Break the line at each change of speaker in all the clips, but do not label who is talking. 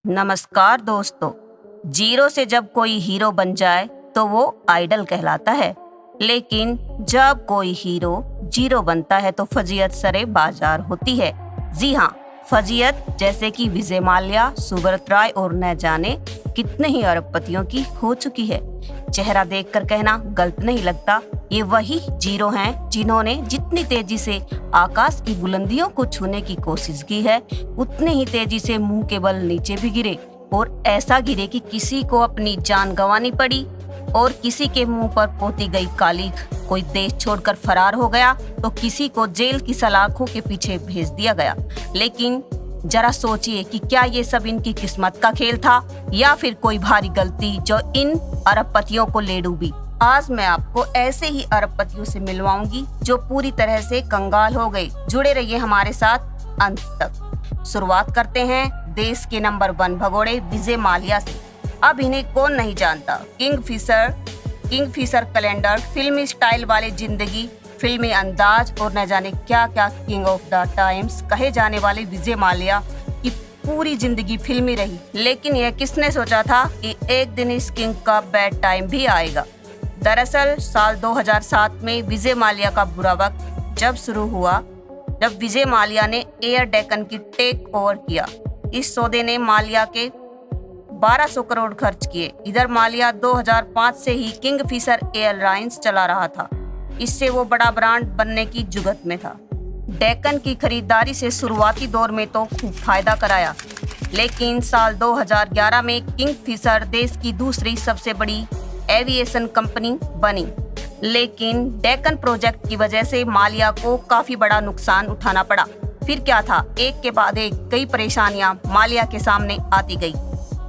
नमस्कार दोस्तों। जीरो से जब कोई हीरो बन जाए तो वो आइडल कहलाता है, लेकिन जब कोई हीरो जीरो बनता है तो फजीयत सरे बाजार होती है। जी हाँ, फजीयत जैसे कि विजय माल्या, सुब्रत राय और न जाने कितने ही अरबपतियों की हो चुकी है। चेहरा देखकर कहना गलत नहीं लगता, ये वही जीरो हैं जिन्होंने जितनी तेजी से आकाश की बुलंदियों को छूने की कोशिश की है, उतनी ही तेजी से मुंह के बल नीचे भी गिरे, और ऐसा गिरे कि किसी को अपनी जान गंवानी पड़ी और किसी के मुंह पर पोती गई कालिख। कोई देश छोड़कर फरार हो गया तो किसी को जेल की सलाखों के पीछे भेज दिया गया। लेकिन जरा सोचिए कि क्या ये सब इनकी किस्मत का खेल था या फिर कोई भारी गलती जो इन अरबपतियों को ले डूबी। आज मैं आपको ऐसे ही अरबपतियों से मिलवाऊंगी जो पूरी तरह से कंगाल हो गए। जुड़े रहिए हमारे साथ अंत तक। शुरुआत करते हैं देश के नंबर 1 भगोड़े विजय माल्या से। अब इन्हें कौन नहीं जानता। किंगफिशर कैलेंडर, फिल्मी स्टाइल वाली जिंदगी, फिल्मी अंदाज और न जाने क्या क्या किंग ऑफ द टाइम्स कहे जाने वाले विजय माल्या की पूरी जिंदगी फिल्मी रही। लेकिन यह किसने सोचा था कि एक दिन इस किंग का बैड टाइम भी आएगा। दरअसल साल 2007 में विजय माल्या का बुरा वक्त जब शुरू हुआ, जब विजय माल्या ने एयर डेक्कन की टेक ओवर किया। इस सौदे ने माल्या के 1200 करोड़ खर्च किए। इधर माल्या 2005 से ही किंगफिशर एयरलाइंस चला रहा था। इससे वो बड़ा ब्रांड बनने की जुगत में था। डेक्कन की खरीदारी से शुरुआती दौर में तो खूब फायदा कराया, लेकिन साल 2011 में किंगफिशर देश की दूसरी सबसे बड़ी एविएशन कंपनी बनी। लेकिन डेक्कन प्रोजेक्ट की वजह से माल्या को काफी बड़ा नुकसान उठाना पड़ा। फिर क्या था, एक के बाद एक कई परेशानियां माल्या के सामने आती गई,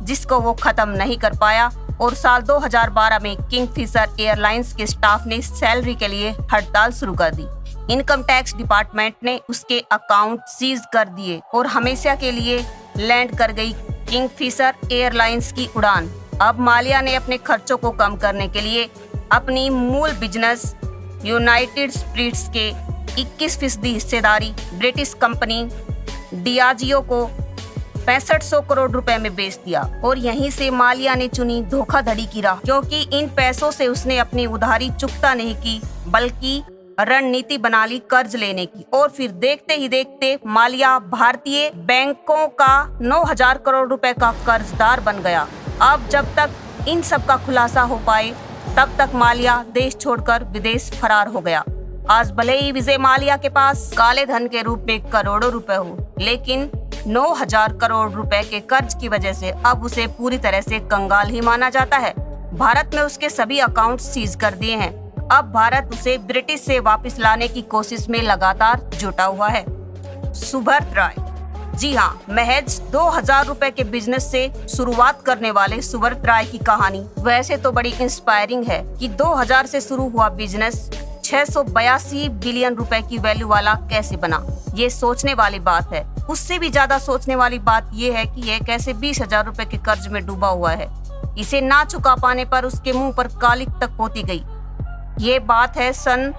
जिसको वो खत्म नहीं कर पाया। और साल 2012 में किंगफिशर एयरलाइंस के स्टाफ ने सैलरी के लिए हड़ताल शुरू कर दी। इनकम टैक्स डिपार्टमेंट ने उसके अकाउंट सीज कर दिए और हमेशा के लिए लैंड कर गई किंगफिशर एयरलाइंस की उड़ान। अब माल्या ने अपने खर्चों को कम करने के लिए अपनी मूल बिजनेस यूनाइटेड स्पिरिट्स के 21% हिस्सेदारी ब्रिटिश कंपनी डियाजियो को 6500 करोड़ रुपए में बेच दिया। और यहीं से माल्या ने चुनी धोखाधड़ी की राह, क्योंकि इन पैसों से उसने अपनी उधारी चुकता नहीं की, बल्कि रणनीति बना ली कर्ज लेने की। और फिर देखते ही देखते माल्या भारतीय बैंकों का 9000 करोड़ रुपए का कर्जदार बन गया। अब जब तक इन सब का खुलासा हो पाए तब तक माल्या देश छोड़कर विदेश फरार हो गया। आज भले ही विजय माल्या के पास काले धन के रूप में करोड़ों रुपए हो, लेकिन 9000 करोड़ रुपए के कर्ज की वजह से अब उसे पूरी तरह से कंगाल ही माना जाता है। भारत में उसके सभी अकाउंट सीज कर दिए हैं। अब भारत उसे ब्रिटिश से वापस लाने की कोशिश में लगातार जुटा हुआ है। सुब्रत राय, जी हाँ, महज 2000 रुपए के बिजनेस से शुरुआत करने वाले सुब्रत राय की कहानी वैसे तो बड़ी इंस्पायरिंग है कि 2000 से शुरू हुआ बिजनेस 682 बिलियन रुपए की वैल्यू वाला कैसे बना। ये सोचने वाली बात है। उससे भी ज्यादा सोचने वाली बात ये है कि यह कैसे 20,000 रुपए के कर्ज में डूबा हुआ है। इसे ना चुका पाने पर उसके मुंह पर कालिख तक पोती गई। ये बात है सन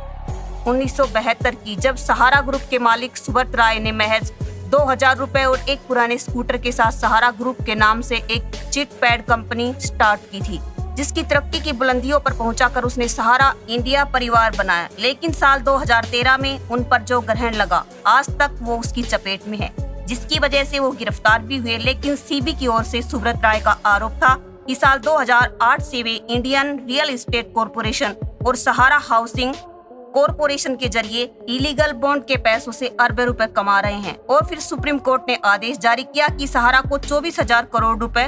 1972 की, जब सहारा ग्रुप के मालिक सुब्रत राय ने महज 2000 रुपए और एक पुराने स्कूटर के साथ सहारा ग्रुप के नाम से एक चिट पैड कंपनी स्टार्ट की थी, जिसकी तरक्की की बुलंदियों पर पहुंचाकर उसने सहारा इंडिया परिवार बनाया। लेकिन साल 2013 में उन पर जो ग्रहण लगा, आज तक वो उसकी चपेट में है, जिसकी वजह से वो गिरफ्तार भी हुए। लेकिन सीबी की ओर से सुब्रत राय का आरोप था कि साल 2008 से वे इंडियन रियल एस्टेट कॉरपोरेशन और सहारा हाउसिंग कॉरपोरेशन के जरिए इलीगल बॉन्ड के पैसों से अरबों रुपए कमा रहे हैं। और फिर सुप्रीम कोर्ट ने आदेश जारी किया कि सहारा को 24,000 करोड़ रुपए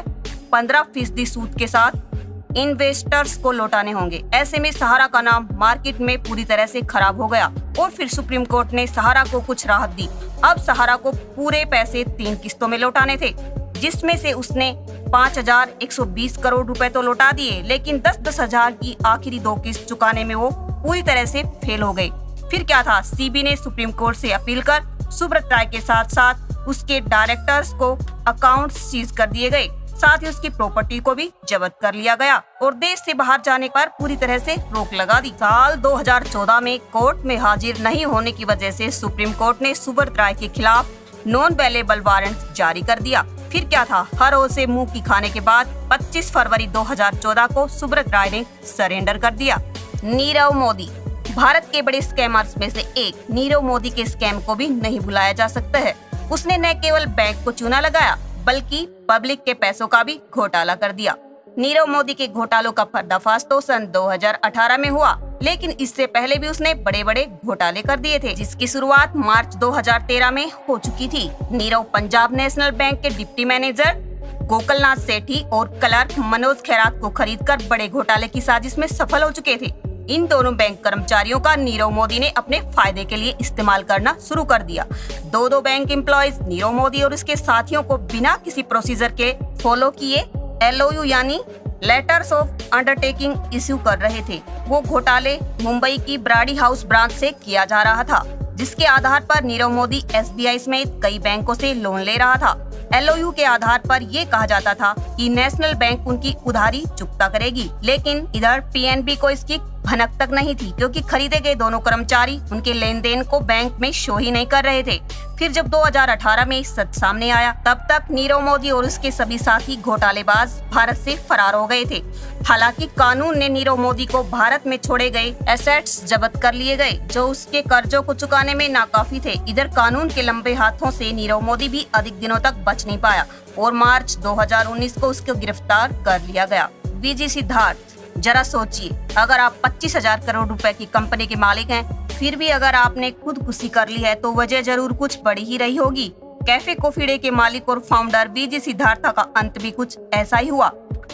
15% सूद के साथ इन्वेस्टर्स को लौटाने होंगे। ऐसे में सहारा का नाम मार्केट में पूरी तरह से खराब हो गया। और फिर सुप्रीम कोर्ट ने सहारा को कुछ राहत दी। अब सहारा को पूरे पैसे 3 किस्तों में लौटाने थे, जिसमें से उसने 5120 करोड़ रुपए तो लौटा दिए, लेकिन 10-10 हजार की आखिरी 2 किस्त चुकाने में वो पूरी तरह से फेल हो गए। फिर क्या था, सीबी ने सुप्रीम कोर्ट से अपील कर सुब्रत राय के साथ साथ उसके डायरेक्टर्स को अकाउंट सीज कर दिए गए। साथ ही उसकी प्रॉपर्टी को भी जब्त कर लिया गया और देश से बाहर जाने पर पूरी तरह से रोक लगा दी। साल 2014 में कोर्ट में हाजिर नहीं होने की वजह से सुप्रीम कोर्ट ने सुब्रत राय के खिलाफ नॉन अवेलेबल वारंट जारी कर दिया। फिर क्या था, हर ओर से मुंह की खाने के बाद 25 फरवरी 2014 को सुब्रत राय ने सरेंडर कर दिया। नीरव मोदी भारत के बड़े स्कैमर्स में से एक नीरव मोदी के स्कैम को भी नहीं भुलाया जा सकता है। उसने न केवल बैंक को चूना लगाया बल्कि पब्लिक के पैसों का भी घोटाला कर दिया। नीरव मोदी के घोटालों का पर्दाफाश तो सन 2018 में हुआ, लेकिन इससे पहले भी उसने बड़े बड़े घोटाले कर दिए थे, जिसकी शुरुआत मार्च 2013 में हो चुकी थी। नीरव पंजाब नेशनल बैंक के डिप्टी मैनेजर गोकलनाथ सेठी और क्लर्क मनोज खैरात को खरीदकर बड़े घोटाले की साजिश में सफल हो चुके थे। इन दोनों बैंक कर्मचारियों का नीरव मोदी ने अपने फायदे के लिए इस्तेमाल करना शुरू कर दिया। दो बैंक एम्प्लॉयज नीरव मोदी और उसके साथियों को बिना किसी प्रोसीजर के फॉलो किए LOU यानी लेटर्स ऑफ अंडरटेकिंग इश्यू कर रहे थे। वो घोटाले मुंबई की ब्राडी हाउस ब्रांच से किया जा रहा था, जिसके आधार पर नीरव मोदी SBI समेत कई बैंकों से लोन ले रहा था। LOU के आधार पर ये कहा जाता था कि नेशनल बैंक उनकी उधारी चुकता करेगी, लेकिन इधर PNB को इसकी भनक तक नहीं थी, क्योंकि खरीदे गए दोनों कर्मचारी उनके लेन देन को बैंक में शो ही नहीं कर रहे थे। फिर जब 2018 में सच सामने आया, तब तक नीरव मोदी और उसके सभी साथी घोटालेबाज भारत से फरार हो गए थे। हालांकि कानून ने नीरव मोदी को भारत में छोड़े गए एसेट्स जब्त कर लिए गए, जो उसके कर्जों को चुकाने में नाकाफी थे। इधर कानून के लंबे हाथों से नीरव मोदी भी अधिक दिनों तक बच नहीं पाया और मार्च 2019 को उसको गिरफ्तार कर लिया गया। VG सिद्धार्थ, जरा सोचिए, अगर आप 25,000 करोड़ रुपए की कंपनी के मालिक हैं, फिर भी अगर आपने खुदकुशी कर ली है तो वजह जरूर कुछ बड़ी ही रही होगी। कैफे कॉफी डे के मालिक और फाउंडर VG सिद्धार्थ का अंत भी कुछ ऐसा ही हुआ।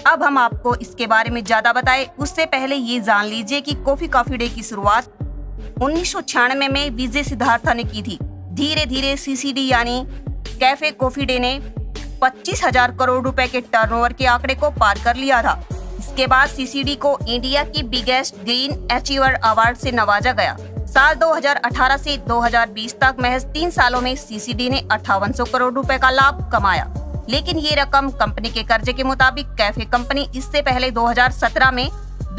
अब हम आपको इसके बारे में ज्यादा बताएं, उससे पहले ये जान लीजिए कि कॉफी डे की शुरुआत 1996 में VG सिद्धार्थ ने की थी। धीरे धीरे CCD यानी कैफे कॉफी डे ने 25,000 करोड़ रुपए के टर्नओवर के आंकड़े को पार कर लिया था। इसके बाद CCD को इंडिया की बिगेस्ट ग्रीन अचीवर अवार्ड से नवाजा गया। साल 2018 से 2020 तक महज 3 सालों में CCD ने 5800 करोड़ रुपए का लाभ कमाया, लेकिन ये रकम कंपनी के कर्जे के मुताबिक कैफे कंपनी इससे पहले 2017 में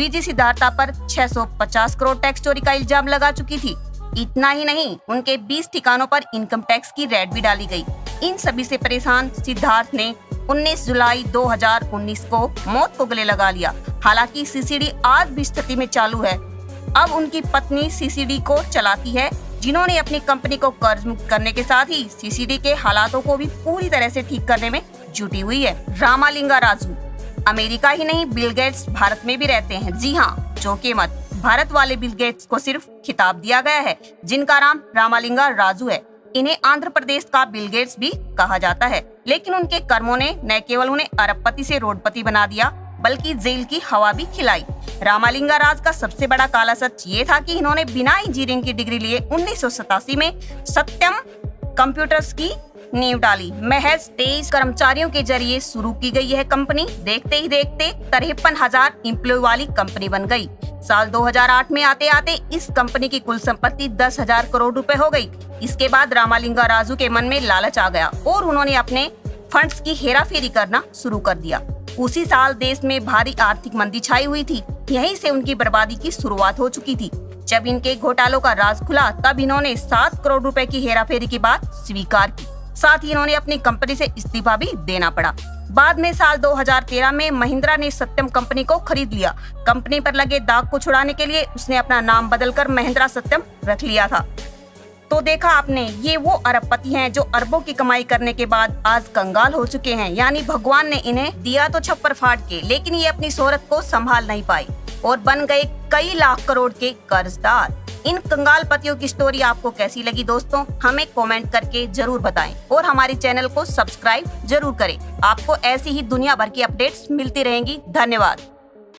VG सिद्धार्थ पर 650 करोड़ टैक्स चोरी का इल्जाम लगा चुकी थी। इतना ही नहीं, उनके 20 ठिकानों पर इनकम टैक्स की रेड भी डाली गई। इन सभी से परेशान सिद्धार्थ ने 19 जुलाई 2019 को मौत को गले लगा लिया। हालांकि CCD आज भी स्थिति में चालू है। अब उनकी पत्नी CCD को चलाती है, जिन्होंने अपनी कंपनी को कर्ज मुक्त करने के साथ ही CCD के हालातों को भी पूरी तरह से ठीक करने में जुटी हुई है। रामालिंगा राजू, अमेरिका ही नहीं बिल गेट्स भारत में भी रहते हैं। जी हाँ, चौंके मत, भारत वाले बिल गेट्स को सिर्फ खिताब दिया गया है, जिनका नाम रामालिंगा राजू है। इन्हें आंध्र प्रदेश का बिल गेट्स भी कहा जाता है, लेकिन उनके कर्मों ने न केवल उन्हें अरबपति से रोडपति बना दिया, बल्कि जेल की हवा भी खिलाई। रामालिंगा राज का सबसे बड़ा काला सच ये था कि इन्होंने बिना इंजीनियरिंग की डिग्री लिए 1987 में सत्यम कंप्यूटर्स की नींव डाली। महज 23 कर्मचारियों के जरिए शुरू की गई यह कंपनी देखते ही देखते 53,000 एम्प्लॉय वाली कंपनी बन गई। साल 2008 में आते आते इस कंपनी की कुल संपत्ति 10,000 करोड़ रुपए हो गई। इसके बाद रामालिंगा राजू के मन में लालच आ गया और उन्होंने अपने फंड्स की हेराफेरी करना शुरू कर दिया। उसी साल देश में भारी आर्थिक मंदी छाई हुई थी। यहीं से उनकी बर्बादी की शुरुआत हो चुकी थी। जब इनके घोटालों का राज खुला, तब इन्होंने 7 करोड़ रुपए की हेराफेरी की बात स्वीकार की। साथ ही इन्होंने अपनी कंपनी से इस्तीफा भी देना पड़ा। बाद में साल 2013 में महिंद्रा ने सत्यम कंपनी को खरीद लिया। कंपनी पर लगे दाग को छुड़ाने के लिए उसने अपना नाम बदलकर महिंद्रा सत्यम रख लिया था। तो देखा आपने, ये वो अरबपति हैं जो अरबों की कमाई करने के बाद आज कंगाल हो चुके हैं। यानी भगवान ने इन्हें दिया तो छप्पर फाड़ के, लेकिन ये अपनी शोहरत को संभाल नहीं पाई और बन गए कई लाख करोड़ के कर्जदार। इन कंगाल पतियों की स्टोरी आपको कैसी लगी दोस्तों, हमें कमेंट करके जरूर बताएं और हमारे चैनल को सब्सक्राइब जरूर करें। आपको ऐसी ही दुनिया भर की अपडेट्स मिलती रहेंगी। धन्यवाद।